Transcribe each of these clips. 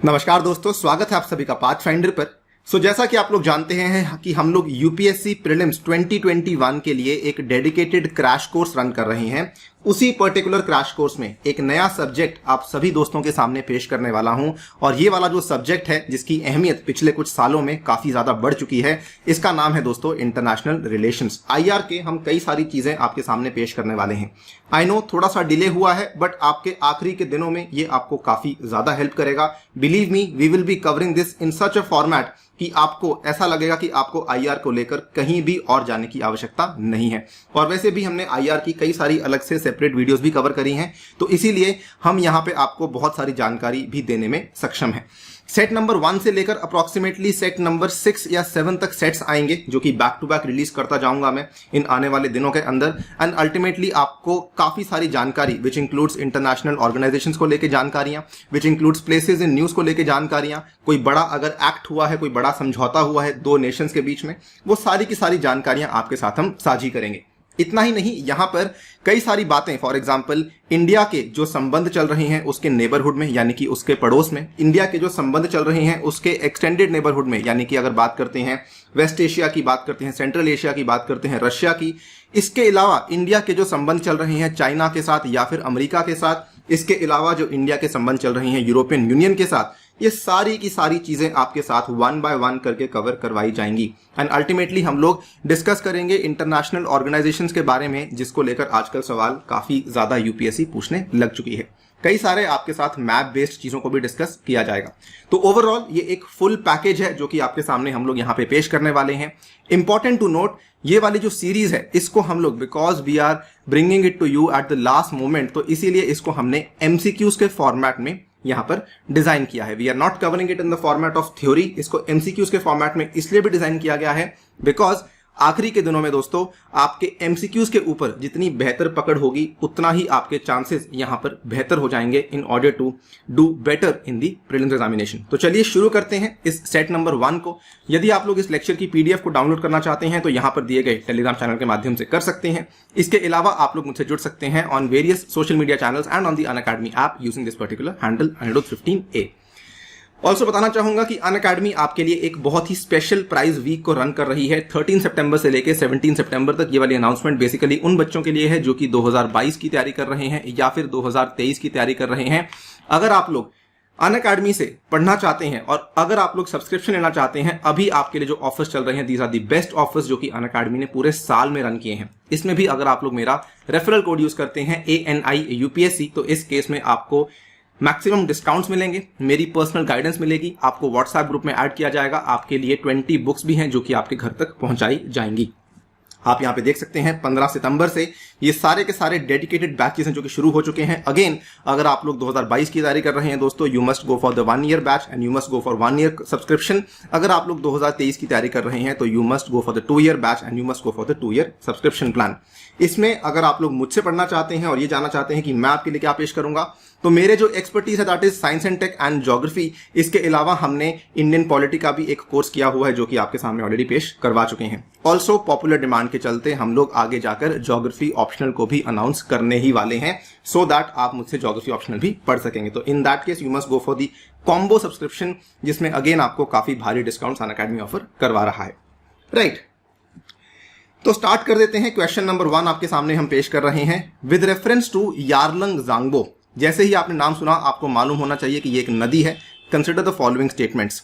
नमस्कार दोस्तों, स्वागत है आप सभी का पाथफाइंडर पर। जैसा कि आप लोग जानते हैं कि हम लोग यूपीएससी प्रीलिम्स 2021 के लिए एक डेडिकेटेड क्रैश कोर्स रन कर रहे हैं। उसी पर्टिकुलर क्रैश कोर्स में एक नया सब्जेक्ट आप सभी दोस्तों के सामने पेश करने वाला हूं और ये वाला जो सब्जेक्ट है जिसकी अहमियत पिछले कुछ सालों में काफी ज्यादा बढ़ चुकी है, इसका नाम है दोस्तों इंटरनेशनल रिलेशंस। आईआर के हम कई सारी चीजें आपके सामने पेश करने वाले हैं। आई नो थोड़ा सा डिले हुआ है, बट आपके आखिरी के दिनों में ये आपको काफी ज्यादा हेल्प करेगा। Believe me, we will be covering this in such a format कि आपको ऐसा लगेगा कि आपको आईआर को लेकर कहीं भी और जाने की आवश्यकता नहीं है। और वैसे भी हमने आईआर की कई सारी अलग से सेपरेट वीडियोस भी कवर करी हैं, तो इसीलिए हम यहां पे आपको बहुत सारी जानकारी भी देने में सक्षम है। सेट नंबर 1 से लेकर अप्रोक्सीमेटली सेट नंबर 6 या 7 तक सेट्स आएंगे, जो कि बैक टू बैक रिलीज करता जाऊंगा मैं इन आने वाले दिनों के अंदर। एंड अल्टीमेटली आपको काफी सारी जानकारी विच इंक्लूड्स इंटरनेशनल ऑर्गेनाइजेशंस को लेकर जानकारियां, which includes places in news को लेकर जानकारियां, कोई बड़ा अगर एक्ट हुआ है, कोई बड़ा समझौता हुआ है दो नेशंस के बीच में, वो सारी की सारी जानकारियां आपके साथ हम साझी करेंगे। इतना ही नहीं, यहां पर कई सारी बातें, फॉर एग्जांपल इंडिया के जो संबंध चल रहे हैं उसके नेबरहुड में, यानी कि उसके पड़ोस में, इंडिया के जो संबंध चल रहे हैं उसके एक्सटेंडेड नेबरहुड में, यानी कि अगर बात करते हैं वेस्ट एशिया की, बात करते हैं सेंट्रल एशिया की, बात करते हैं रशिया की। इसके अलावा इंडिया के जो संबंध चल रहे हैं चाइना के साथ या फिर अमेरिका के साथ, इसके अलावा जो इंडिया के संबंध चल रहे हैं यूरोपियन यूनियन के साथ, ये सारी की सारी चीजें आपके साथ 1 बाय 1 करके कवर करवाई जाएंगी। एंड अल्टीमेटली हम लोग डिस्कस करेंगे इंटरनेशनल ऑर्गेनाइजेशंस के बारे में, जिसको लेकर आजकल सवाल काफी ज्यादा यूपीएससी पूछने लग चुकी है। कई सारे आपके साथ मैप बेस्ड चीजों को भी डिस्कस किया जाएगा। तो ओवरऑल ये एक फुल पैकेज है जो कि आपके सामने हम लोग यहाँ पे पेश करने वाले हैं। इंपॉर्टेंट टू नोट, ये वाली जो सीरीज है इसको हम लोग, because we are bringing it to you at the last moment, तो इसीलिए इसको हमने एमसीक्यूज के फॉर्मेट में यहां पर डिजाइन किया है। We are not covering it in the format of theory. इसको एमसीक्यूज के फॉर्मेट में इसलिए भी डिजाइन किया गया है बिकॉज आखिरी के दिनों में दोस्तों आपके एमसीक्यूज के ऊपर जितनी बेहतर पकड़ होगी उतना ही आपके चांसेस यहां पर बेहतर हो जाएंगे in order to do better in the prelims examination. तो चलिए शुरू करते हैं इस सेट नंबर 1 को। यदि आप लोग इस लेक्चर की पीडीएफ को डाउनलोड करना चाहते हैं तो यहां पर दिए गए टेलीग्राम चैनल के माध्यम से कर सकते हैं। इसके अलावा आप लोग मुझसे जुड़ सकते हैं on various social media channels and on the Unacademy app using this particular handle Anirudh15A। Also बताना चाहूंगा कि अनअकैडमी आपके लिए एक बहुत ही स्पेशल प्राइज वीक को रन कर रही है। 13 सितंबर से लेकर 17 सितंबर तक। ये वाली अनाउंसमेंट बेसिकली उन बच्चों के लिए है जो कि 2022 की तैयारी कर रहे हैं या फिर 2023 की तैयारी कर रहे हैं। अगर आप लोग अनअकैडमी से पढ़ना चाहते हैं और अगर आप लोग सब्सक्रिप्शन लेना चाहते हैं, अभी आपके लिए जो ऑफर्स चल रहे हैं, these are the best offers जो कि अनअकैडमी ने पूरे साल में रन किए हैं। इसमें भी अगर आप लोग मेरा रेफरल कोड यूज करते हैं ANIUPSC, तो इस केस में आपको मैक्सिमम डिस्काउंट्स मिलेंगे, मेरी पर्सनल गाइडेंस मिलेगी, आपको व्हाट्सएप ग्रुप में ऐड किया जाएगा, आपके लिए 20 बुक्स भी हैं जो कि आपके घर तक पहुंचाई जाएंगी। आप यहां पे देख सकते हैं 15 सितंबर से ये सारे के सारे डेडिकेटेड बैचेस हैं जो कि शुरू हो चुके हैं। अगेन, अगर आप लोग 2022 की तैयारी कर रहे हैं दोस्तों, you must go for the 1 year batch and you must go for 1 year subscription. अगर आप लोग 2023 की तैयारी कर रहे हैं तो you must go for the 2 year batch and you must go for the 2 year subscription plan. इसमें अगर आप लोग मुझसे पढ़ना चाहते हैं और ये जानना चाहते हैं कि मैं आपके लिए क्या पेश करूंगा, तो मेरे जो एक्सपर्टीज है that is science and tech and geography. इसके अलावा हमने इंडियन पॉलिटी का भी एक कोर्स किया हुआ है जो कि आपके सामने ऑलरेडी पेश करवा चुके हैं। ऑल्सो पॉपुलर डिमांड के चलते हम लोग आगे जाकर ज्योग्राफी ऑप्शनल को भी अनाउंस करने ही वाले हैं, सो दैट आप मुझसे ज्योग्राफी ऑप्शनल भी पढ़ सकेंगे। तो in that case you must go for the combo subscription, जिसमें अगेन आपको काफी भारी डिस्काउंट अनअकैडमी ऑफर करवा रहा है। राइट, तो स्टार्ट कर देते हैं। क्वेश्चन नंबर 1 आपके सामने हम पेश कर रहे हैं विद रेफरेंस टू यारलंग जांगबो। जैसे ही आपने नाम सुना आपको मालूम होना चाहिए कि ये एक नदी है। Consider the following statements.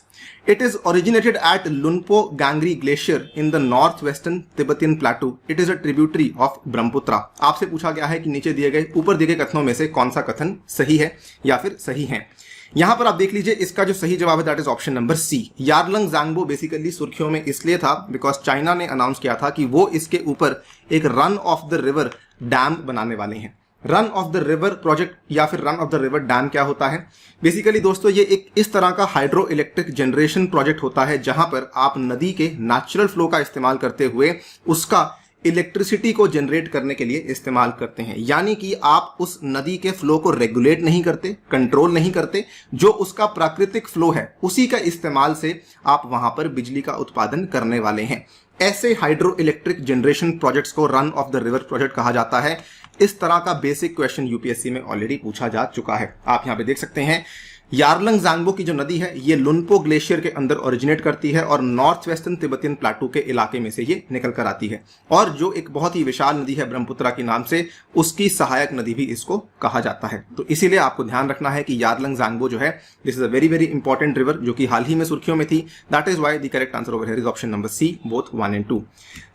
It is originated at Lunpo Gangri glacier in the north western Tibetan plateau. It is a tributary of Brahmaputra. आपसे पूछा गया है कि नीचे दिए गए ऊपर दिए गए कथनों में से कौन सा कथन सही है या फिर सही है। यहां पर आप देख लीजिए, इसका जो सही जवाब है that is option number C. Yarlung Zangbo basically सुर्खियों में इसलिए था बिकॉज चाइना ने अनाउंस किया था कि वो इसके ऊपर एक run of the river dam बनाने वाले हैं। Run of the river project या फिर run of the river dam क्या होता है? बेसिकली दोस्तों ये एक इस तरह का हाइड्रो इलेक्ट्रिक जनरेशन प्रोजेक्ट होता है जहां पर आप नदी के नेचुरल फ्लो का इस्तेमाल करते हुए उसका इलेक्ट्रिसिटी को जनरेट करने के लिए इस्तेमाल करते हैं। यानी कि आप उस नदी के फ्लो को रेगुलेट नहीं करते, कंट्रोल नहीं करते, जो उसका प्राकृतिक फ्लो है उसी का इस्तेमाल से आप वहां पर बिजली का उत्पादन करने वाले हैं। ऐसे हाइड्रो इलेक्ट्रिक जनरेशन प्रोजेक्ट्स को run of the river project कहा जाता है। इस तरह का बेसिक क्वेश्चन यूपीएससी में ऑलरेडी पूछा जा चुका है। आप यहां पे देख सकते हैं यारलंग जांगबो की जो नदी है ये लुनपो ग्लेशियर के अंदर ओरिजिनेट करती है और नॉर्थ वेस्टर्न तिब्बतियन प्लाटू के इलाके में से ये निकल कर आती है। और जो एक बहुत ही विशाल नदी है ब्रह्मपुत्रा के नाम से, उसकी सहायक नदी भी इसको कहा जाता है। तो इसीलिए आपको ध्यान रखना है कि यारलंग जांगबो जो है this is a very very important river, जो कि हाल ही में सुर्खियों में थी। That is why the correct answer over here is option number C, both 1 and 2।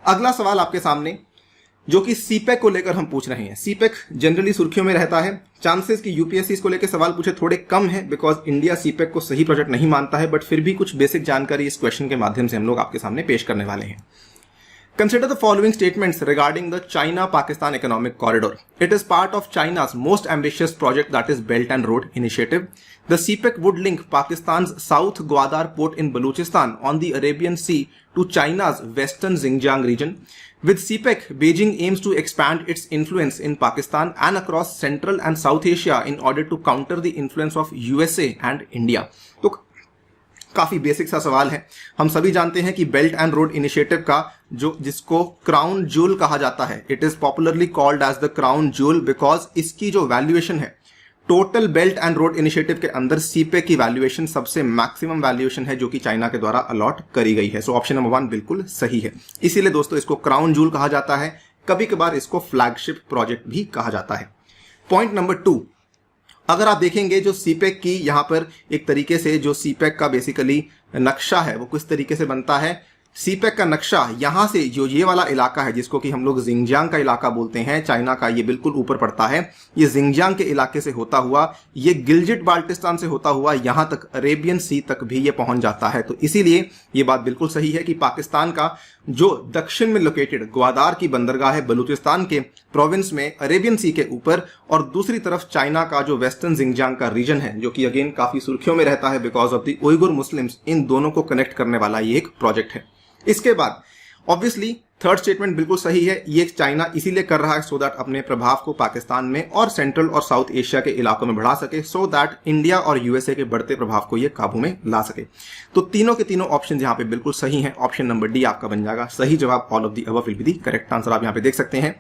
अगला सवाल आपके सामने जो कि सीपेक को लेकर हम पूछ रहे हैं। सीपेक जनरली सुर्खियों में रहता है। चांसेस कि यूपीएससी इसको लेकर सवाल पूछे थोड़े कम है, बिकॉज इंडिया सीपेक को सही प्रोजेक्ट नहीं मानता है, बट फिर भी कुछ बेसिक जानकारी इस क्वेश्चन के माध्यम से हम लोग आपके सामने पेश करने वाले हैं। Consider the following statements regarding the China-Pakistan Economic Corridor. It is part of China's most ambitious project, that is Belt and Road Initiative. The CPEC would link Pakistan's South Gwadar port in Balochistan on the Arabian Sea to China's western Xinjiang region. With CPEC, Beijing aims to expand its influence in Pakistan and across Central and South Asia in order to counter the influence of USA and India. तो काफी basic सा सवाल है। हम सभी जानते हैं कि बेल्ट एंड रोड इनिशिएटिव का जिसको क्राउन ज्यूल कहा जाता है, it is popularly called as the crown jewel because इसकी जो वैल्यूएशन है total belt and road initiative के अंदर सीपेक की वैल्यूएशन सबसे मैक्सिमम वैल्यूएशन है जो कि चाइना के द्वारा अलॉट करी गई है। सो ऑप्शन नंबर 1 बिल्कुल सही है। इसीलिए दोस्तों इसको क्राउन ज्यूल कहा जाता है, कभी कभार इसको फ्लैगशिप प्रोजेक्ट भी कहा जाता है। पॉइंट नंबर 2, अगर आप देखेंगे जो सीपेक की यहां पर एक तरीके से जो सीपेक का बेसिकली नक्शा है वो किस तरीके से बनता है। सीपेक का नक्शा यहां से जो ये वाला इलाका है जिसको कि हम लोग जिंगजियांग का इलाका बोलते हैं चाइना का, ये बिल्कुल ऊपर पड़ता है। ये जिंगजियांग के इलाके से होता हुआ ये गिलजिट बाल्टिस्तान से होता हुआ यहां तक अरेबियन सी तक भी ये पहुंच जाता है। तो इसीलिए ये बात बिल्कुल सही है कि पाकिस्तान का जो दक्षिण में लोकेटेड ग्वादार की बंदरगाह है बलूचिस्तान के प्रोविंस में अरेबियन सी के ऊपर, और दूसरी तरफ चाइना का जो वेस्टर्न जिंगजियांग का रीजन है जो कि अगेन काफी सुर्खियों में रहता है because of the Uyghur muslims, इन दोनों को कनेक्ट करने वाला ये एक प्रोजेक्ट है। इसके बाद ऑब्वियसली थर्ड स्टेटमेंट बिल्कुल सही है, ये चाइना इसीलिए कर रहा है सो दैट अपने प्रभाव को पाकिस्तान में और सेंट्रल और साउथ एशिया के इलाकों में बढ़ा सके, सो दैट इंडिया और यूएसए के बढ़ते प्रभाव को ये काबू में ला सके। तो तीनों के तीनों ऑप्शन यहाँ पे बिल्कुल सही हैं। ऑप्शन नंबर डी आपका बन जाएगा सही जवाब। All of the above will be the correct answer. आप यहाँ पे देख सकते हैं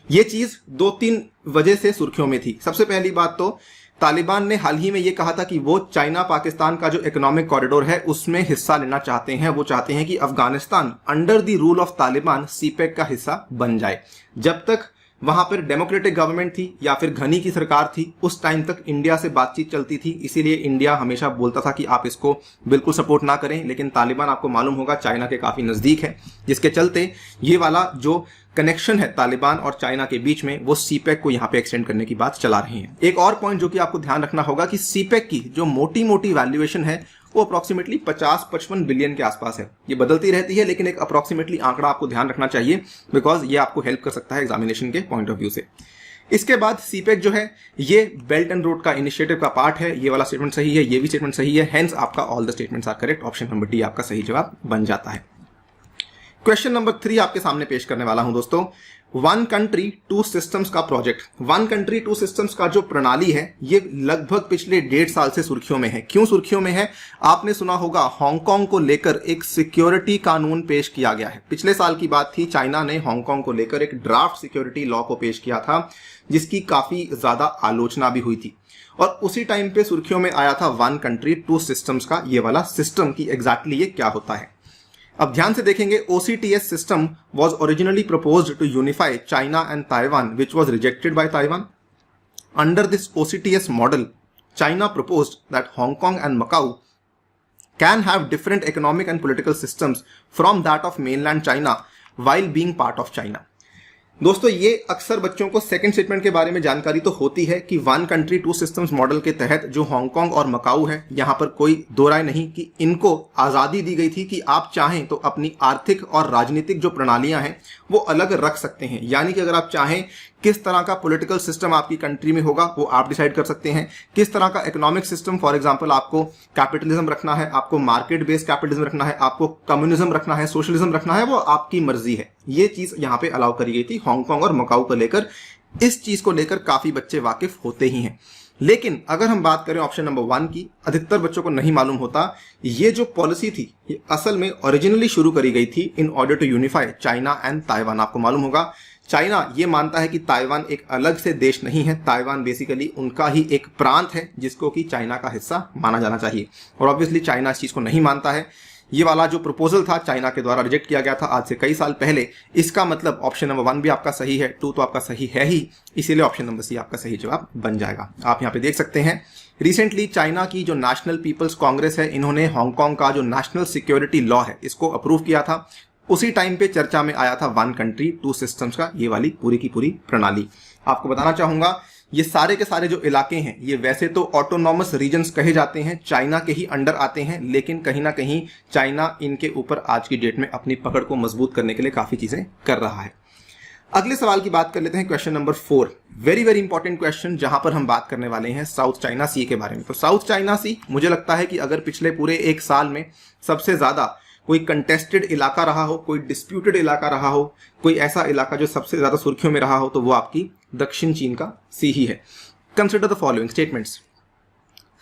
ये चीज 2-3 वजह से सुर्खियों में थी। सबसे पहली बात तो तालिबान ने हाल ही में ये कहा था कि वो चाइना पाकिस्तान का जो इकोनॉमिक कॉरिडोर है उसमें हिस्सा लेना चाहते हैं। वो चाहते हैं कि Afghanistan under the rule of Taliban CPEC का हिस्सा बन जाए। जब तक वहां पर डेमोक्रेटिक गवर्नमेंट थी या फिर घनी की सरकार थी उस टाइम तक इंडिया से बातचीत चलती थी, इसीलिए इंडिया हमेशा बोलता था कि आप इसको बिल्कुल सपोर्ट ना करें। लेकिन तालिबान आपको मालूम होगा चाइना के काफी नजदीक है, जिसके चलते ये वाला जो कनेक्शन है तालिबान और चाइना के बीच में वो सीपेक को यहां पे एक्सटेंड करने की बात चला रही है। एक और पॉइंट जो कि आपको ध्यान रखना होगा कि सीपेक की जो मोटी मोटी वैल्यूएशन है वो अप्रोक्सीमेटली 50-55 बिलियन के आसपास है। ये बदलती रहती है लेकिन एक अप्रोक्सीमेटली आंकड़ा आपको ध्यान रखना चाहिए बिकॉज ये आपको हेल्प कर सकता है एग्जामिनेशन के पॉइंट ऑफ व्यू से। इसके बाद सीपेक जो है ये बेल्ट एंड रोड का इनिशिएटिव का पार्ट है। ये वाला स्टेटमेंट सही है, ये भी स्टेटमेंट सही है, हेंस आपका all the statements are correct. Option number D आपका सही जवाब बन जाता है। क्वेश्चन नंबर 3 आपके सामने पेश करने वाला हूं दोस्तों। 1 कंट्री 2 सिस्टम्स का प्रोजेक्ट, 1 कंट्री 2 सिस्टम्स का जो प्रणाली है ये लगभग पिछले 1.5 साल से सुर्खियों में है। क्यों सुर्खियों में है? आपने सुना होगा हांगकांग को लेकर एक सिक्योरिटी कानून पेश किया गया है। पिछले साल की बात थी, चाइना ने हांगकांग को लेकर एक ड्राफ्ट सिक्योरिटी लॉ को पेश किया था जिसकी काफी ज्यादा आलोचना भी हुई थी। और उसी टाइम पे सुर्खियों में आया था 1 कंट्री 2 सिस्टम्स का ये वाला सिस्टम की एग्जैक्टली ये क्या होता है। अब ध्यान से देखेंगे, OCTS system was originally proposed to unify China and Taiwan, which was rejected by Taiwan. Under this OCTS model, China proposed that Hong Kong and Macau can have different economic and political systems from that of mainland China while being part of China. दोस्तों ये अक्सर बच्चों को second statement के बारे में जानकारी तो होती है कि 1 कंट्री 2 सिस्टम्स मॉडल के तहत जो हांगकांग और मकाऊ है यहां पर कोई दो राय नहीं कि इनको आजादी दी गई थी कि आप चाहें तो अपनी आर्थिक और राजनीतिक जो प्रणालियां हैं वो अलग रख सकते हैं। यानी कि अगर आप चाहें किस तरह का पॉलिटिकल सिस्टम आपकी कंट्री में होगा वो आप डिसाइड कर सकते हैं। किस तरह का इकोनॉमिक सिस्टम, फॉर एग्जांपल आपको कैपिटलिज्म रखना है, आपको मार्केट बेस्ड कैपिटलिज्म रखना है, आपको कम्युनिज्म रखना है, सोशलिज्म रखना है, वो आपकी मर्जी है। ये चीज यहां पे अलाउ करी गई थी हांगकांग और मकाऊ को लेकर। इस चीज को लेकर काफी बच्चे वाकिफ होते ही हैं। लेकिन अगर हम बात करें ऑप्शन नंबर 1 की, अधिकतर बच्चों को नहीं मालूम होता ये जो पॉलिसी थी ये असल में ओरिजिनली शुरू करी गई थी in order to unify China and Taiwan. आपको मालूम होगा चाइना ये मानता है कि ताइवान एक अलग से देश नहीं है, ताइवान बेसिकली उनका ही एक प्रांत है जिसको कि चाइना का हिस्सा माना जाना चाहिए। और ऑब्वियसली चाइना इस चीज को नहीं मानता है। ये वाला जो प्रपोजल था चाइना के द्वारा रिजेक्ट किया गया था आज से कई साल पहले। इसका मतलब ऑप्शन नंबर 1 भी आपका सही है, 2 तो आपका सही है ही, इसीलिए ऑप्शन नंबर सी आपका सही जवाब बन जाएगा। आप यहाँ पे देख सकते हैं रिसेंटली चाइना की जो नेशनल पीपल्स कांग्रेस है, इन्होंने हांगकांग का जो नेशनल सिक्योरिटी लॉ है इसको अप्रूव किया था। उसी टाइम पे चर्चा में आया था 1 कंट्री 2 सिस्टम्स का ये वाली पूरी की पूरी प्रणाली। आपको बताना चाहूंगा ये सारे के सारे जो इलाके हैं ये वैसे तो ऑटोनॉमस रीजन्स कहे जाते हैं, चाइना के ही अंडर आते हैं, लेकिन कहीं ना कहीं चाइना इनके ऊपर आज की डेट में अपनी पकड़ को मजबूत करने के लिए काफी चीजें कर रहा है। अगले सवाल की बात कर लेते हैं, question number 4। Very very important question, जहां पर हम बात करने वाले हैं साउथ चाइना सी के बारे में। तो साउथ चाइना सी मुझे लगता है कि अगर पिछले पूरे 1 साल में सबसे ज्यादा कोई कंटेस्टेड इलाका रहा हो, कोई डिस्प्यूटेड इलाका रहा हो, कोई ऐसा इलाका जो सबसे ज्यादा सुर्खियों में रहा हो, तो वो आपकी दक्षिण चीन का सी ही है। Consider the following statements.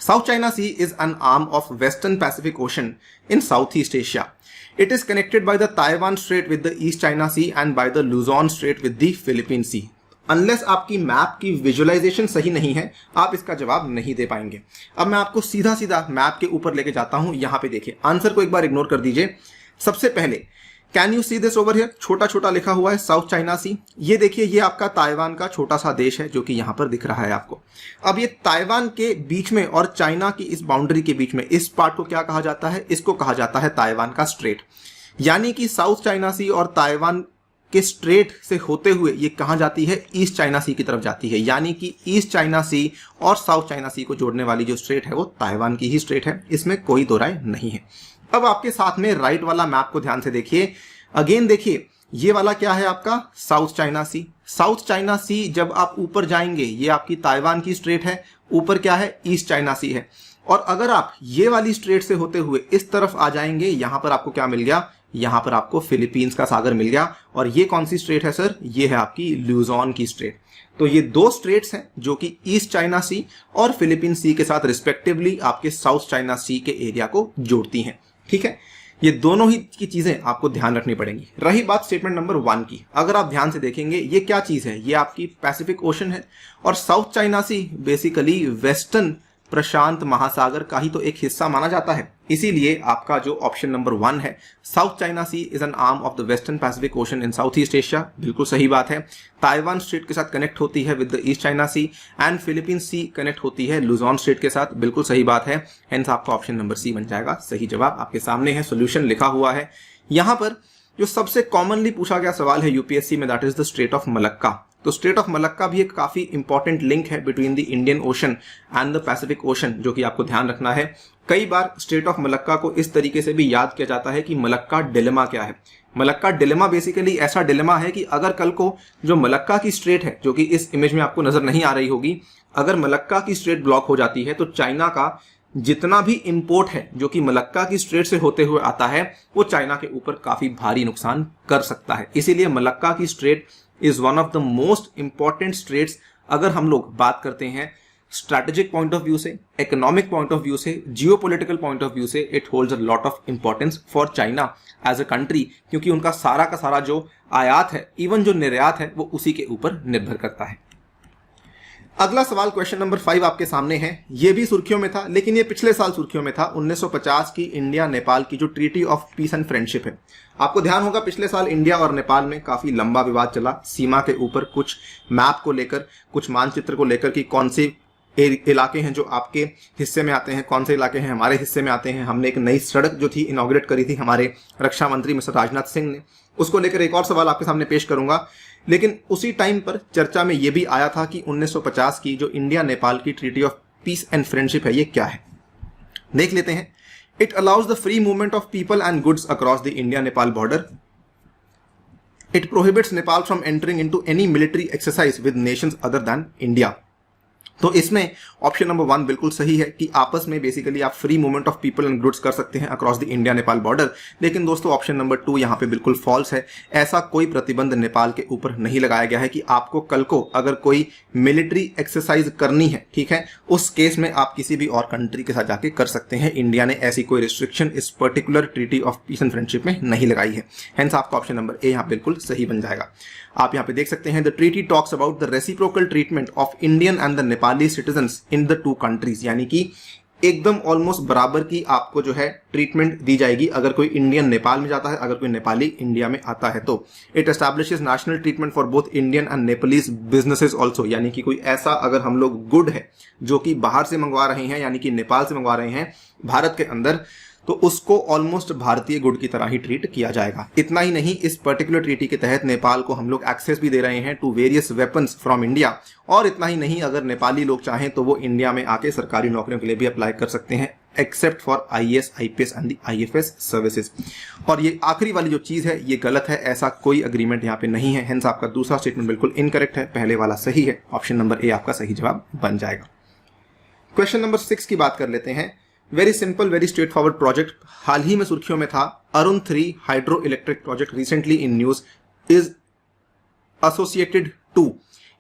South China Sea is an arm of western Pacific Ocean in South East Asia. It is connected by the Taiwan Strait with the East China Sea and by the Luzon Strait with the Philippine Sea. Unless आपकी map की visualisation सही नहीं है आप इसका जवाब नहीं दे पाएंगे। अब मैं आपको सीधा सीधा मैप के ऊपर लेके जाता हूं। यहां पे देखिए, आंसर को एक बार इग्नोर कर दीजिए। सबसे पहले can you see this over here, छोटा छोटा लिखा हुआ है साउथ चाइना सी। ये देखिए, ये आपका ताइवान का छोटा सा देश है जो कि यहां पर दिख रहा है आपको। अब ये ताइवान के बीच में और चाइना की इस बाउंड्री के बीच में इस पार्ट को क्या कहा जाता है, इसको कहा जाता है ताइवान का स्ट्रेट। यानी कि साउथ चाइना सी और ताइवान के स्ट्रेट से होते हुए ये कहां जाती है, ईस्ट चाइना सी की तरफ जाती है। यानी कि ईस्ट चाइना सी और साउथ चाइना सी को जोड़ने वाली जो स्ट्रेट है वो ताइवान की ही स्ट्रेट है, इसमें कोई दो राय नहीं है। अब आपके साथ में राइट वाला मैप को ध्यान से देखिए। अगेन देखिए, ये वाला क्या है आपका साउथ चाइना सी। साउथ चाइना सी जब आप ऊपर जाएंगे ये आपकी ताइवान की स्ट्रेट है, ऊपर क्या है, ईस्ट चाइना सी है। और अगर आप ये वाली स्ट्रेट से होते हुए इस तरफ आ जाएंगे, यहां पर आपको क्या मिल गया, यहां पर आपको फिलीपींस का सागर मिल गया। और ये कौन सी स्ट्रेट है सर, ये है आपकी ल्यूजॉन की स्ट्रेट। तो ये दो स्ट्रेट्स हैं जो कि ईस्ट चाइना सी और फिलीपीन सी के साथ रिस्पेक्टिवली आपके साउथ चाइना सी के एरिया को जोड़ती हैं। ठीक है, ये दोनों ही की चीजें आपको ध्यान रखनी पड़ेंगी। रही बात स्टेटमेंट नंबर 1 की, अगर आप ध्यान से देखेंगे ये क्या चीज है, ये आपकी पैसिफिक ओशन है और south China see basically western प्रशांत महासागर का ही तो एक हिस्सा माना जाता है। इसीलिए आपका जो ऑप्शन नंबर 1 है, South China Sea is an arm of the western Pacific Ocean in South East Asia, बिल्कुल सही बात है। ताइवान स्ट्रेट के साथ कनेक्ट होती है with the East China Sea and Philippine Sea connect होती है लुजॉन स्ट्रेट के साथ, बिल्कुल सही बात है। हेंस आपका ऑप्शन नंबर सी बन जाएगा सही जवाब। आपके सामने है, सोल्यूशन लिखा हुआ है। यहां पर जो सबसे कॉमनली पूछा गया सवाल है यूपीएससी में, that is the straight of Malacca. तो स्ट्रेट ऑफ मलक्का भी एक काफी इंपॉर्टेंट लिंक है between the Indian ocean and the Pacific ocean, जो कि आपको ध्यान रखना है। कई बार स्ट्रेट ऑफ मलक्का को इस तरीके से भी याद किया जाता है कि मलक्का डिलेमा क्या है। मलक्का डिलेमा बेसिकली ऐसा डिलेमा है कि अगर कल को जो मलक्का की स्ट्रेट है, जो कि इस इमेज में आपको नजर नहीं आ रही होगी, अगर मलक्का की स्ट्रेट ब्लॉक हो जाती है तो चाइना का जितना भी इंपोर्ट है जो कि मलक्का की स्ट्रेट से होते हुए आता है वो चाइना के ऊपर काफी भारी नुकसान कर सकता है। इसीलिए मलक्का की strait is one of the most important straits. अगर हम लोग बात करते हैं स्ट्रैटेजिक पॉइंट ऑफ व्यू से, इकोनॉमिक पॉइंट ऑफ व्यू से, जियोपॉलिटिकल पॉइंट ऑफ व्यू से, it holds a lot of importance for China as a country, क्योंकि उनका सारा का सारा जो आयात है, इवन जो निर्यात है, वो उसी के ऊपर निर्भर करता है। अगला सवाल क्वेश्चन नंबर 5 आपके सामने है। ये भी सुर्खियों में था, लेकिन ये पिछले साल सुर्खियों में था। 1950 की इंडिया नेपाल की जो treaty of peace and friendship है, आपको ध्यान होगा पिछले साल इंडिया और नेपाल में काफी लंबा विवाद चला सीमा के ऊपर, कुछ मैप को लेकर, कुछ मानचित्र को लेकर कि कौन से इलाके हैं जो आपके हिस्से में आते हैं, कौन से इलाके हैं हमारे हिस्से में आते हैं। हमने एक नई सड़क जो थी इनॉग्रेट करी थी हमारे रक्षा मंत्री मिस्टर राजनाथ सिंह ने, उसको लेकर एक और सवाल आपके सामने पेश करूंगा। लेकिन उसी टाइम पर चर्चा में यह भी आया था कि 1950 की जो इंडिया नेपाल की treaty of peace and friendship है, ये क्या है, देख लेते हैं। It allows the free movement of people and goods across the India Nepal border. It prohibits Nepal from entering into any military exercise with Nations other than India. तो इसमें option number 1 बिल्कुल सही है कि आपस में बेसिकली आप free movement of people and goods कर सकते हैं across the India Nepal border. लेकिन दोस्तों ऑप्शन नंबर 2 यहाँ पे बिल्कुल फॉल्स है। ऐसा कोई प्रतिबंध नेपाल के ऊपर नहीं लगाया गया है कि आपको कल को अगर कोई मिलिट्री एक्सरसाइज करनी है, ठीक है, उस केस में आप किसी भी और कंट्री के साथ जाके कर सकते हैं। इंडिया ने ऐसी कोई रिस्ट्रिक्शन इस particular treaty of peace and friendship में नहीं लगाई है। हेंस आपका ऑप्शन नंबर ए यहाँ बिल्कुल सही बन जाएगा। आप यहाँ पे देख सकते हैं the treaty talks about the reciprocal treatment of Indian and the Nepali citizens in the two countries, यानी कि एकदम ऑलमोस्ट बराबर की आपको जो है ट्रीटमेंट दी जाएगी अगर कोई इंडियन नेपाल में जाता है, अगर कोई नेपाली इंडिया में आता है तो। It establishes national treatment for both Indian and Nepalese businesses also, यानी कि कोई ऐसा अगर हम लोग गुड है जो कि बाहर से मंगवा रहे हैं, यानी कि नेपाल से मंगवा रहे हैं भारत के अंदर, तो उसको ऑलमोस्ट भारतीय गुड की तरह ही ट्रीट किया जाएगा। इतना ही नहीं, इस पर्टिकुलर ट्रीटी के तहत नेपाल को हम लोग एक्सेस भी दे रहे हैं to various weapons from India. और इतना ही नहीं, अगर नेपाली लोग चाहें तो वो इंडिया में आके सरकारी नौकरियों के लिए भी अप्लाई कर सकते हैं, except for IAS, IPS and the IFS services. और ये आखिरी वाली जो चीज है ये गलत है, ऐसा कोई अग्रीमेंट यहाँ पे नहीं है। हेंस आपका दूसरा स्टेटमेंट बिल्कुल इनकरेक्ट है, पहले वाला सही है। ऑप्शन नंबर ए आपका सही जवाब बन जाएगा। क्वेश्चन नंबर 6 की बात कर लेते हैं। Very simple, very straightforward project हाल ही में सुर्खियों में था। Arun 3 hydroelectric project recently in news is associated to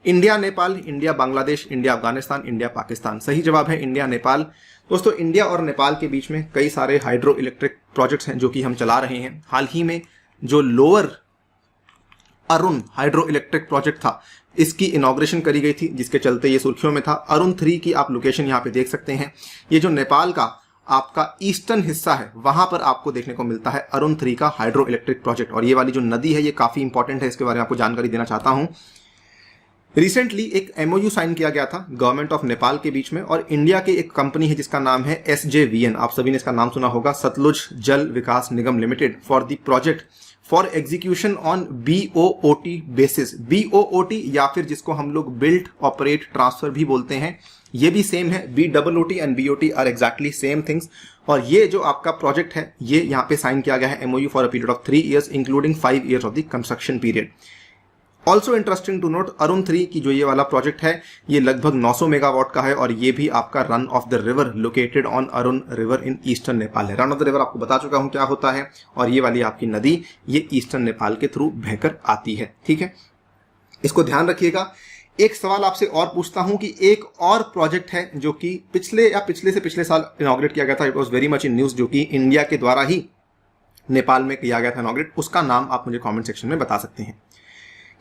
India Nepal, India Bangladesh, India Afghanistan, India Pakistan. सही जवाब है इंडिया नेपाल। दोस्तों इंडिया और नेपाल के बीच में कई सारे हाइड्रो इलेक्ट्रिक प्रोजेक्ट्स हैं जो कि हम चला रहे हैं। हाल ही में जो lower Arun hydro electric project था, इसकी इनॉग्रेशन करी गई थी, जिसके चलते ये सुर्खियों में था। अरुण 3 की आप लोकेशन यहाँ पे देख सकते हैं। ये जो नेपाल का आपका ईस्टर्न हिस्सा है वहां पर आपको देखने को मिलता है अरुण 3 का हाइड्रो इलेक्ट्रिक प्रोजेक्ट। और ये वाली जो नदी है ये काफी इंपॉर्टेंट है, इसके बारे में आपको जानकारी देना चाहता हूं। रिसेंटली एक MOU साइन किया गया था गवर्नमेंट ऑफ नेपाल के बीच में और इंडिया की एक कंपनी है जिसका नाम है SJVN, आप सभी ने इसका नाम सुना होगा, Satluj Jal Vikas Nigam limited, for the project for execution on BOOT basis. BOOT या फिर जिसको हम लोग बिल्ड ऑपरेट ट्रांसफर भी बोलते हैं, ये भी सेम है। BOOT and BOT are exactly same things. और ये जो आपका प्रोजेक्ट है ये यहाँ पे साइन किया गया है MOU for a period of 3 years including 5 years of the construction period. Also interesting to note, Arun 3 की जो ये वाला प्रोजेक्ट है ये लगभग 900 मेगावाट का है और ये भी आपका run of the river located on Arun river in eastern Nepal है। रन ऑफ द रिवर आपको बता चुका हूं क्या होता है, और ये वाली आपकी नदी ये ईस्टर्न नेपाल के थ्रू बहकर आती है। ठीक है, इसको ध्यान रखिएगा। एक सवाल आपसे और पूछता हूं कि एक और प्रोजेक्ट है जो कि पिछले से पिछले साल इनॉग्रेट किया गया था, it was very much in news, जो कि इंडिया के द्वारा ही नेपाल में किया गया था इनॉग्रेट, उसका नाम आप मुझे कॉमेंट सेक्शन में बता सकते हैं।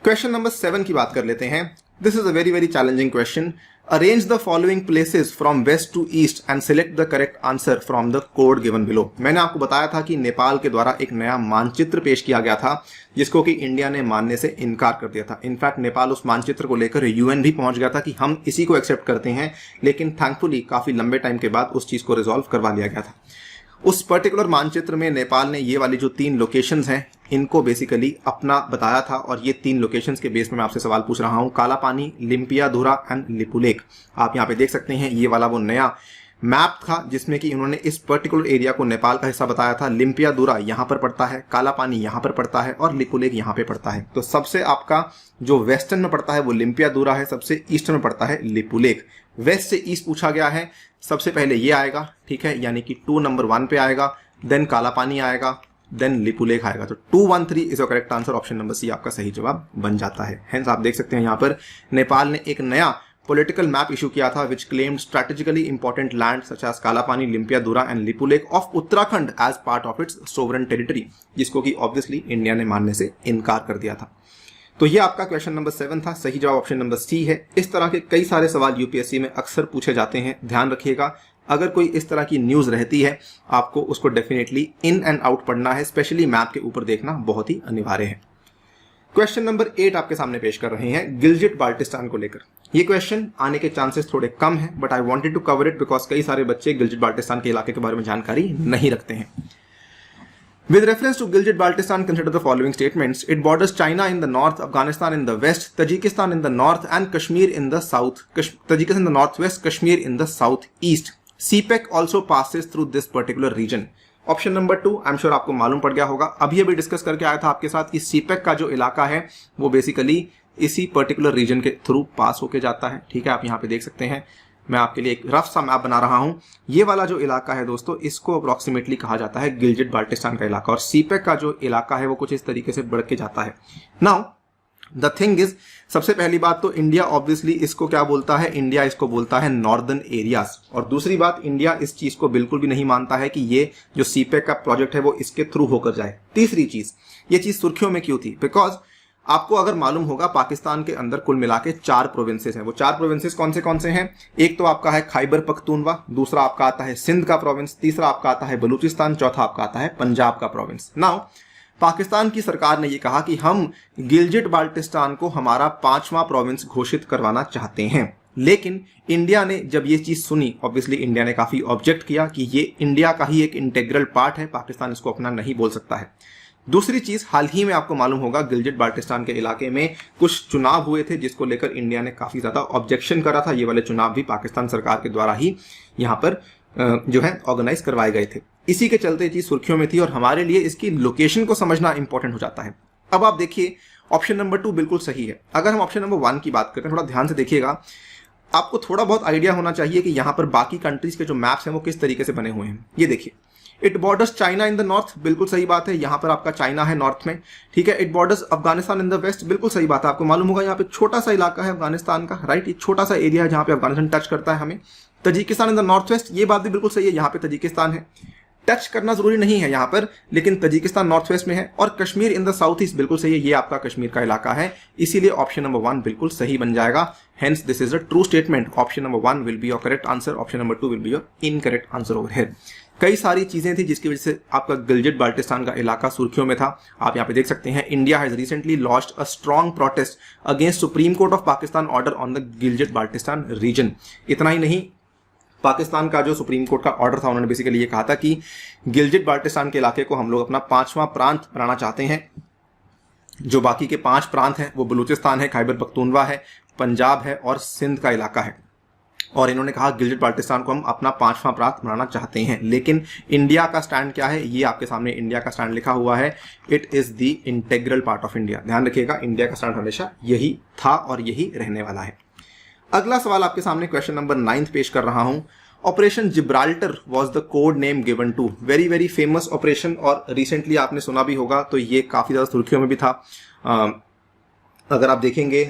क्वेश्चन नंबर 7 की बात कर लेते हैं। This is a very very challenging question. Arrange the following places from west to east and select the correct answer from the code given below. मैंने आपको बताया था कि नेपाल के द्वारा एक नया मानचित्र पेश किया गया था जिसको कि इंडिया ने मानने से इनकार कर दिया था। इनफैक्ट नेपाल उस मानचित्र को लेकर UN भी पहुंच गया था कि हम इसी को एक्सेप्ट करते हैं, लेकिन थैंकफुली काफी लंबे टाइम के बाद उस चीज को रिजॉल्व करवा लिया गया था। उस पर्टिकुलर मानचित्र में नेपाल ने ये वाली जो 3 लोकेशंस हैं इनको बेसिकली अपना बताया था, और ये 3 लोकेशंस के बेस में मैं आपसे सवाल पूछ रहा हूं। काला पानी, लिम्पियाधुरा एंड लिपुलेख। आप यहाँ पे देख सकते हैं ये वाला वो नया मैप था जिसमें कि उन्होंने इस पर्टिकुलर एरिया को नेपाल का हिस्सा बताया था। लिम्पियाधुरा यहाँ पर पड़ता है, काला पानी यहाँ पर पड़ता है और लिपुलेख यहाँ पे पड़ता है। तो सबसे आपका जो वेस्टर्न में पड़ता है वो लिम्पियाधुरा है, सबसे ईस्टर्न में पड़ता है लिपुलेख। वेस्ट से ईस्ट पूछा गया है, सबसे पहले ये आएगा, ठीक है, यानी कि 2 नंबर 1 पे आएगा, देन काला पानी आएगा, देन लिपुलेख आएगा। तो 213 is a correct answer. Option number C आपका सही जवाब बन जाता है। हेंस आप देख सकते हैं यहाँ पर नेपाल ने एक नया पॉलिटिकल मैप इशू किया था which claimed strategically important land such as Kalapani, Limpiyadhura and Lipulekh of Uttarakhand as part of its sovereign territory, जिसको कि ऑब्वियसली इंडिया ने मानने से इनकार कर दिया था। तो ये आपका क्वेश्चन नंबर 7 था। सही जवाब ऑप्शन नंबर सी है। इस तरह के कई सारे सवाल यूपीएससी में अक्सर पूछे जाते हैं, ध्यान रखिएगा। अगर कोई इस तरह की न्यूज रहती है आपको उसको डेफिनेटली इन एंड आउट पढ़ना है, स्पेशली मैप के ऊपर देखना बहुत ही अनिवार्य है। क्वेश्चन नंबर 8 आपके सामने पेश कर रहे हैं गिलजिट बाल्टिस्तान को लेकर। ये क्वेश्चन आने के चांसेस थोड़े कम है, but I wanted to cover it because कई सारे बच्चे गिलजिट बाल्टिस्तान के इलाके के बारे में जानकारी नहीं रखते हैं। With reference to Gilgit-Baltistan, consider the following statements. It borders China in the north, Afghanistan in the west, Tajikistan in the north, and Kashmir in the south. Tajikistan in the northwest, Kashmir in the southeast. CPEC also passes through this particular region. Option number 2 I am sure आपको मालूम पड़ गया होगा। अभी discuss करके आया था आपके साथ कि CPEC का जो इलाका है वो बेसिकली इसी पर्टिकुलर रीजन के थ्रू पास होके जाता है। ठीक है, आप यहाँ पे देख सकते हैं, मैं आपके लिए एक रफ सा मैप बना रहा हूं। ये वाला जो इलाका है दोस्तों, इसको अप्रोक्सीमेटली कहा जाता है गिलजिट बाल्टिस्तान का इलाका, और सीपेक का जो इलाका है वो कुछ इस तरीके से बढ़ के जाता है। नाउ द थिंग इज, सबसे पहली बात तो इंडिया ऑब्वियसली इसको क्या बोलता है, इंडिया इसको बोलता है नॉर्दर्न एरियाज। और दूसरी बात, इंडिया इस चीज को बिल्कुल भी नहीं मानता है कि ये जो सीपेक का प्रोजेक्ट है वो इसके थ्रू होकर जाए। तीसरी चीज, ये चीज सुर्खियों में क्यों थी, बिकॉज आपको अगर मालूम होगा पाकिस्तान के अंदर कुल मिला के 4 प्रोविंसेस हैं। वो 4 प्रोविंसेस कौन से हैं? एक तो आपका है खैबर पख्तूनवा, दूसरा आपका आता है सिंध का प्रोविंस, तीसरा आपका आता है बलूचिस्तान, चौथा आपका आता है पंजाब का प्रोविंस। नाउ पाकिस्तान की सरकार ने यह कहा कि हम गिलजिट बाल्टिस्तान को हमारा 5वां प्रोविंस घोषित करवाना चाहते हैं, लेकिन इंडिया ने जब ये चीज सुनी, ऑब्वियसली इंडिया ने काफी ऑब्जेक्ट किया कि ये इंडिया का ही एक इंटेग्रल पार्ट है, पाकिस्तान इसको अपना नहीं बोल सकता है। दूसरी चीज, हाल ही में आपको मालूम होगा गिलजिट बाल्टिस्तान के इलाके में कुछ चुनाव हुए थे जिसको लेकर इंडिया ने काफी ज्यादा ऑब्जेक्शन करा था। ये वाले चुनाव भी पाकिस्तान सरकार के द्वारा ही यहाँ पर जो है ऑर्गेनाइज करवाए गए थे। इसी के चलते चीज सुर्खियों में थी और हमारे लिए इसकी लोकेशन को समझना इंपॉर्टेंट हो जाता है। अब आप देखिए, ऑप्शन नंबर 2 बिल्कुल सही है। अगर हम ऑप्शन नंबर 1 की बात करते हैं, थोड़ा ध्यान से देखिएगा, आपको थोड़ा बहुत आइडिया होना चाहिए कि यहाँ पर बाकी कंट्रीज के जो मैप्स हैं वो किस तरीके से बने हुए हैं। ये देखिए, it borders China in the north, बिल्कुल सही बात है, यहाँ पर आपका चाइना है नॉर्थ में। ठीक है, it borders Afghanistan in the west, बिल्कुल सही बात है, आपको मालूम होगा यहाँ पे छोटा सा इलाका है अफगानिस्तान का, राइट, ये छोटा सा एरिया है जहाँ पे अफगानिस्तान टच करता है हमें। Tajikistan in the north west, ये बात भी बिल्कुल सही है, यहाँ पे तजिकिस्तान है, टच करना जरूरी नहीं है यहाँ पर, लेकिन तजिकिस्तान नॉर्थ वेस्ट में है। और Kashmir in the south east, बिल्कुल सही है, ये आपका कश्मीर का इलाका है, इसीलिए ऑप्शन नंबर 1 बिल्कुल सही बन जाएगा। Hence this is a true statement. Option number 1 will be your correct answer, option number 2 will be your incorrect answer over here. कई सारी चीजें थी जिसकी वजह से आपका गिलजिट बाल्टिस्तान का इलाका सुर्खियों में था। आप यहाँ पे देख सकते हैं, India has recently launched a strong protest against supreme court of Pakistan order on the Gilgit Baltistan region. इतना ही नहीं, पाकिस्तान का जो सुप्रीम कोर्ट का ऑर्डर था, उन्होंने बेसिकली ये कहा था कि गिलजिट बाल्टिस्तान के इलाके को हम लोग अपना 5वां प्रांत बनाना चाहते हैं। जो बाकी के 5 प्रांत हैं वो बलूचिस्तान है, खैबर पख्तूनवा है, पंजाब है और सिंध का इलाका है। और इन्होंने कहा गिलजिट बाल्टिस्तान को हम अपना 5वां प्रांत बनाना चाहते हैं। लेकिन इंडिया का स्टैंड क्या है, ये आपके सामने इंडिया का स्टैंड लिखा हुआ है, it is the integral part of India. ध्यान रखिएगा, इंडिया का स्टैंड हमेशा यही था और यही रहने वाला है। अगला सवाल आपके सामने क्वेश्चन नंबर 9 पेश कर रहा हूं। Operation Gibraltar was the code name given to, very very famous operation, और रिसेंटली आपने सुना भी होगा, तो ये काफी ज्यादा सुर्खियों में भी था। अगर आप देखेंगे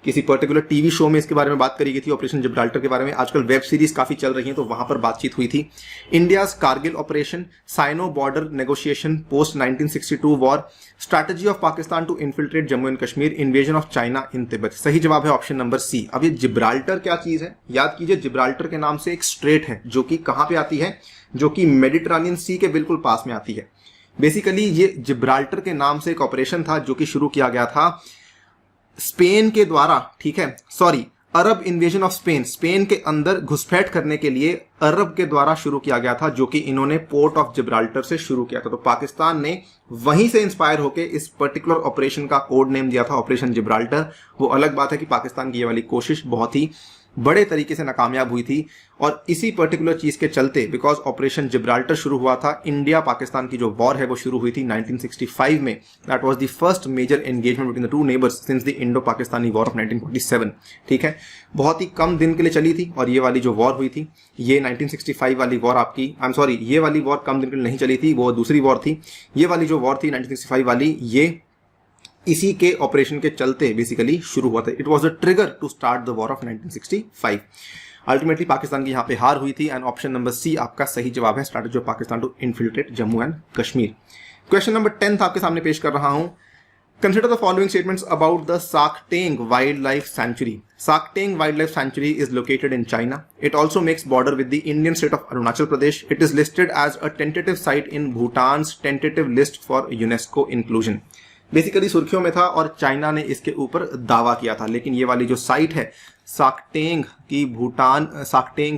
किसी पर्टिकुलर टीवी शो में इसके बारे में बात करी गई थी, ऑपरेशन जिब्राल्टर के बारे में। आजकल वेब सीरीज काफी चल रही हैं, तो वहां पर बातचीत हुई थी। India's Kargil operation, Sino border negotiation post 1962 war, strategy of Pakistan to infiltrate Jammu and Kashmir, invasion of China in Tibet. सही जवाब है ऑप्शन नंबर सी। अब ये जिब्राल्टर क्या चीज है, याद कीजिए, जिब्राल्टर के नाम से एक स्ट्रेट है जो कि कहां पे आती है, जो कि मेडिटरेनियन सी के बिल्कुल पास में आती है। बेसिकली ये जिब्राल्टर के नाम से एक ऑपरेशन था जो कि शुरू किया गया था स्पेन के द्वारा, ठीक है, sorry, Arab invasion of Spain, Spain के अंदर घुसपैठ करने के लिए अरब के द्वारा शुरू किया गया था, जो कि इन्होंने पोर्ट ऑफ जिब्राल्टर से शुरू किया था। तो पाकिस्तान ने वहीं से इंस्पायर होकर इस पर्टिकुलर ऑपरेशन का कोड नेम दिया था ऑपरेशन जिब्राल्टर। वो अलग बात है कि पाकिस्तान की ये वाली कोशिश बहुत ही बड़े तरीके से नाकामयाब हुई थी, और इसी पर्टिकुलर चीज के चलते, बिकॉज ऑपरेशन जिब्राल्टर शुरू हुआ था, इंडिया पाकिस्तान की जो वॉर है वो शुरू हुई थी 1965 में। That was the first major engagement between the two neighbours since the Indo Pakistani war of 1947। ठीक है, बहुत ही कम दिन के लिए चली थी, और ये वाली जो वॉर हुई थी, ये 1965 वाली वॉर आपकी, आई एम सॉरी, ये वाली वॉर कम दिन के लिए नहीं चली थी, वो दूसरी वॉर थी। ये वाली जो वॉर थी 1965 वाली, ये इसी के ऑपरेशन के चलते बेसिकली शुरू हुआ था। It was the trigger to start the war of 1965। Ultimately Pakistan की यहाँ पे हार हुई थी, एंड ऑप्शन नंबर सी आपका सही जवाब है, strategy of Pakistan to infiltrate Jammu and Kashmir. Question number 10 आपके सामने पेश कर रहा हूं। Consider the following statements about the Sakteng wildlife sanctuary. Sakteng wildlife sanctuary is located in China. It also makes border with the Indian state of Arunachal Pradesh. It is listed as a tentative site in Bhutan's tentative list for UNESCO inclusion. Basically सुर्खियों में था और China ने इसके ऊपर दावा किया था, लेकिन ये वाली जो साइट है साक्टेंग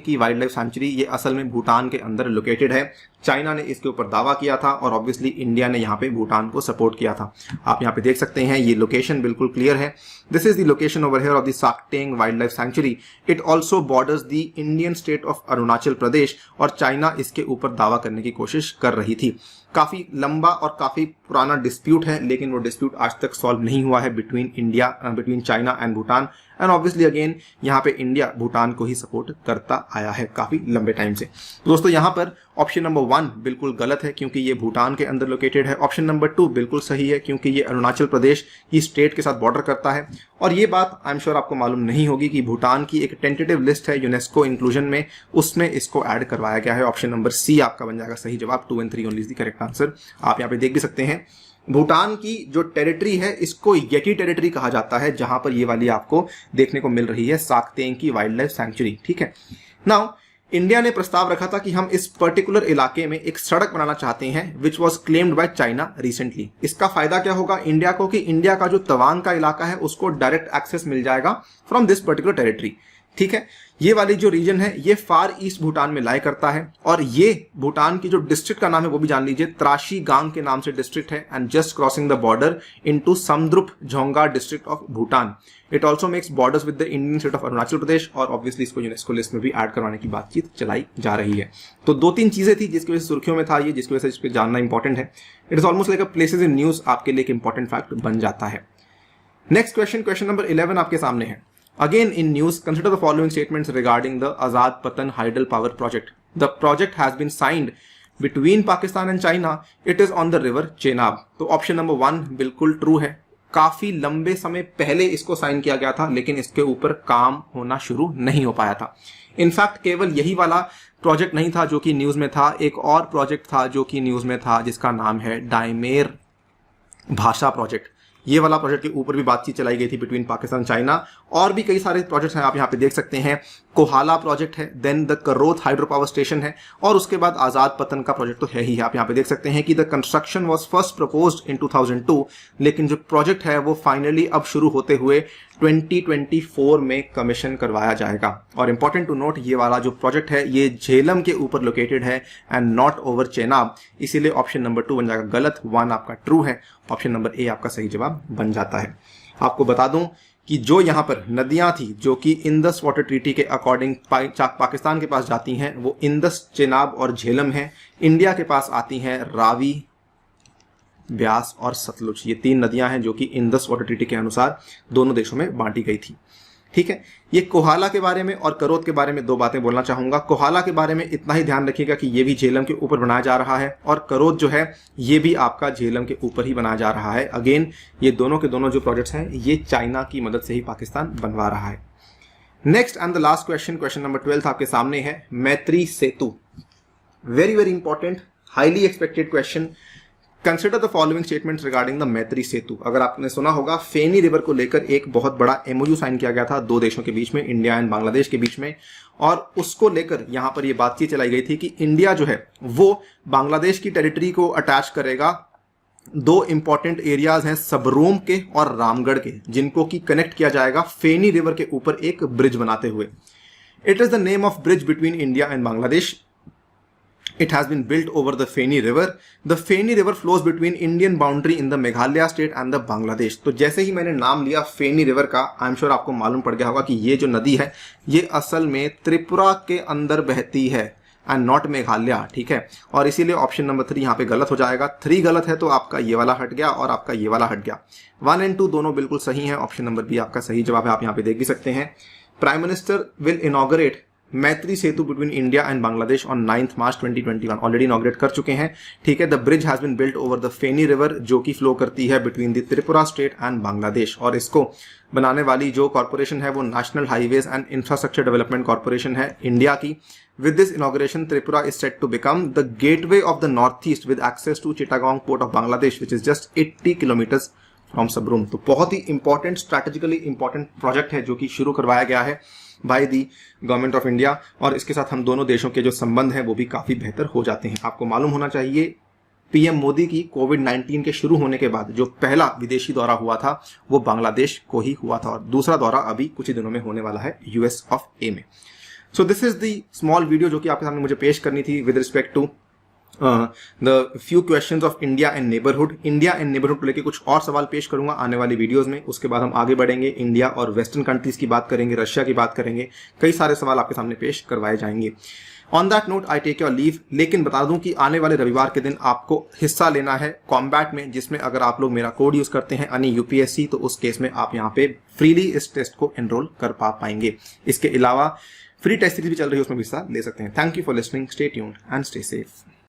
की वाइल्ड लाइफ सेंचुरी, ये असल में भूटान के अंदर लोकेटेड है। चाइना ने इसके ऊपर दावा किया था और ऑब्वियसली इंडिया ने यहाँ पे भूटान को सपोर्ट किया था। आप यहाँ पे देख सकते हैं, ये लोकेशन बिल्कुल क्लियर है। This is the location over here of the Sakteng wildlife sanctuary. It also borders the Indian state of Arunachal Pradesh, और चाइना इसके ऊपर दावा करने की कोशिश कर रही थी। काफी लंबा और काफी पुराना डिस्प्यूट है, लेकिन वो डिस्प्यूट आज तक सॉल्व नहीं हुआ है between China and Bhutan. And obviously again यहाँ पे इंडिया भूटान को ही सपोर्ट करता आया है काफी लंबे टाइम से। दोस्तों यहाँ पर ऑप्शन नंबर 1 बिल्कुल गलत है, क्योंकि ये भूटान के अंदर लोकेटेड है। ऑप्शन नंबर 2 बिल्कुल सही है, क्योंकि ये अरुणाचल प्रदेश की स्टेट के साथ बॉर्डर करता है। और ये बात आई एम श्योर आपको मालूम नहीं होगी कि भूटान की एक टेंटेटिव लिस्ट है यूनेस्को इंक्लूजन में, उसमें इसको ऐड करवाया गया है। ऑप्शन नंबर सी आपका बन जाएगा सही जवाब। 2 and 3 only is the correct answer. आप यहाँ पे देख भी सकते हैं, भूटान की जो टेरिटरी है इसको येकी टेरिटरी कहा जाता है, जहां पर ये वाली आपको देखने को मिल रही है साक्तेंग की वाइल्ड लाइफ सेंचुरी। ठीक है, नाउ इंडिया ने प्रस्ताव रखा था कि हम इस पर्टिकुलर इलाके में एक सड़क बनाना चाहते हैं, which was claimed by China recently. इसका फायदा क्या होगा इंडिया को, कि इंडिया का जो तवांग का इलाका है उसको डायरेक्ट एक्सेस मिल जाएगा फ्रॉम दिस पर्टिकुलर टेरिटरी। ठीक है, ये वाली जो रीजन है ये फार ईस्ट भूटान में लाई करता है, और ये भूटान की जो डिस्ट्रिक्ट का नाम है वो भी जान लीजिए, त्राशी गांग के नाम से डिस्ट्रिक्ट है, and just crossing the border into Samdrup Jongkhar district of Bhutan. It also makes borders with the Indian state of Arunachal Pradesh, और ऑब्वियसली इसको यूनेस्को लिस्ट में भी ऐड करवाने की बातचीत चलाई जा रही है। तो 2-3 चीजें थी जिसकी वजह से सुर्खियों में था ये, जिसकी वजह से इसको जानना इंपॉर्टेंट है। It is almost like a places in news, आपके लिए एक इंपॉर्टेंट फैक्ट बन जाता है। नेक्स्ट क्वेश्चन नंबर 11 आपके सामने है। Again in news, consider the following statements regarding the Azad Patan Hydel Power Project. The project has been signed between Pakistan and China. It is on the river Chenab. तो option number 1 बिल्कुल true है। काफी लंबे समय पहले इसको sign किया गया था, लेकिन इसके ऊपर काम होना शुरू नहीं हो पाया था। इनफैक्ट केवल यही वाला प्रोजेक्ट नहीं था जो कि न्यूज में था, एक और प्रोजेक्ट था जो कि न्यूज में था, जिसका नाम है डायमेर भाषा प्रोजेक्ट। ये वाला प्रोजेक्ट के ऊपर भी बातचीत चलाई गई थी बिटवीन पाकिस्तान चाइना। और भी कई सारे प्रोजेक्ट्स हैं, आप यहाँ पे देख सकते हैं। कोहाला प्रोजेक्ट है, then the Karot hydropower station है, और उसके बाद आजाद पतन का प्रोजेक्ट तो है ही। आप यहाँ पे देख सकते हैं कि the construction was first proposed इन 2002, लेकिन जो प्रोजेक्ट है वो फाइनली अब शुरू होते हुए 2024 में कमीशन करवाया जाएगा। और इंपॉर्टेंट टू नोट, ये वाला जो प्रोजेक्ट है ये झेलम के ऊपर लोकेटेड है एंड नॉट ओवर चेनाब, इसीलिए ऑप्शन नंबर 2 बन जाएगा गलत। 1 आपका ट्रू है, ऑप्शन नंबर ए आपका सही जवाब बन जाता है। आपको बता दूं कि जो यहाँ पर नदियां थी जो कि इंदस वाटर ट्रीटी के अकॉर्डिंग पाकिस्तान के पास जाती हैं, वो इंदस, चेनाब और झेलम है। इंडिया के पास आती हैं रावी, ब्यास और सतलुज। ये 3 नदियां हैं जो कि इंदस वाटर ट्रीटी के अनुसार दोनों देशों में बांटी गई थी। ठीक है, ये कोहाला के बारे में और करोत के बारे में 2 बातें बोलना चाहूंगा। कोहाला के बारे में इतना ही ध्यान रखिएगा कि ये भी झेलम के ऊपर बनाया जा रहा है, और करोत जो है ये भी आपका झेलम के ऊपर ही बनाया जा रहा है। अगेन ये दोनों के दोनों जो प्रोजेक्ट्स हैं ये चाइना की मदद से ही पाकिस्तान बनवा रहा है। Next and the last question number 12 आपके सामने है। Maitri Setu, very very important, highly expected question. Consider the following statements regarding the Maitri Setu. अगर आपने सुना होगा, फेनी रिवर को लेकर एक बहुत बड़ा MOU साइन किया गया था 2 देशों के बीच में, इंडिया एंड बांग्लादेश के बीच में, और उसको लेकर यहां पर यह बातचीत चलाई गई थी कि इंडिया जो है वो बांग्लादेश की टेरिटरी को अटैच करेगा। 2 इंपॉर्टेंट एरियाज हैं, सबरूम के और रामगढ़ के, जिनको की कनेक्ट किया जाएगा फेनी रिवर के ऊपर एक ब्रिज बनाते हुए। It is the name of bridge between India and Bangladesh. It has been built over the Feni River. The Feni River flows between Indian boundary in the Meghalaya state and the Bangladesh. तो जैसे ही मैंने नाम लिया फेनी river का, I am sure आपको मालूम पड़ गया होगा कि ये जो नदी है ये असल में त्रिपुरा के अंदर बहती है एंड नॉट मेघालय। ठीक है, और इसीलिए ऑप्शन नंबर 3 यहाँ पे गलत हो जाएगा। 3 गलत है तो आपका ये वाला हट गया और आपका ये वाला हट गया। 1 और 2 दोनों बिल्कुल सही हैं। ऑप्शन नंबर बी आपका सही जवाब है, आप यहाँ पे देख भी सकते हैं। Prime minister will inaugurate Maitri Setu between India and Bangladesh on 9 March 2021। Already inaugurate कर चुके हैं। ठीक है, the bridge has been built over the Feni river, जो कि फ्लो करती है between the Tripura state and Bangladesh, और इसको बनाने वाली जो कॉर्पोरेशन है वो national highways and infrastructure development corporation है इंडिया की। With this inauguration, Tripura is set to become the gateway of the north east with access to Chittagong port of Bangladesh, which is just 80 kilometres from Sabroom. तो बहुत ही important, strategically important project है जो कि शुरू करवाया गया है by the government of India, और इसके साथ हम दोनों देशों के जो संबंध हैं वो भी काफी बेहतर हो जाते हैं। आपको मालूम होना चाहिए पीएम मोदी की कोविड-19 के शुरू होने के बाद जो पहला विदेशी दौरा हुआ था वो बांग्लादेश को ही हुआ था और दूसरा दौरा अभी कुछ ही दिनों में होने वाला है यूएस ऑफ ए में। So this is the small video जो कि आपके सामने मुझे पेश करनी थी with respect to the few questions of India and neighbourhood. India and neighbourhood को लेकर कुछ और सवाल पेश करूंगा आने वाली वीडियोस में। उसके बाद हम आगे बढ़ेंगे, इंडिया और वेस्टर्न कंट्रीज की बात करेंगे, रशिया की बात करेंगे, कई सारे सवाल आपके सामने पेश करवाए जाएंगे। On that note I take your leave, लेकिन बता दूं कि आने वाले रविवार के दिन आपको हिस्सा लेना है कॉम्बैट में, जिसमें अगर आप लोग मेरा कोड यूज करते हैं अनि यूपीएससी, तो उस केस में आप यहाँ पे फ्रीली इस टेस्ट को एनरोल कर पाएंगे। इसके अलावा फ्री टेस्ट सीरीज भी चल रही है, उसमें भी हिस्सा ले सकते हैं। Thank you for listening, stay tuned and stay safe.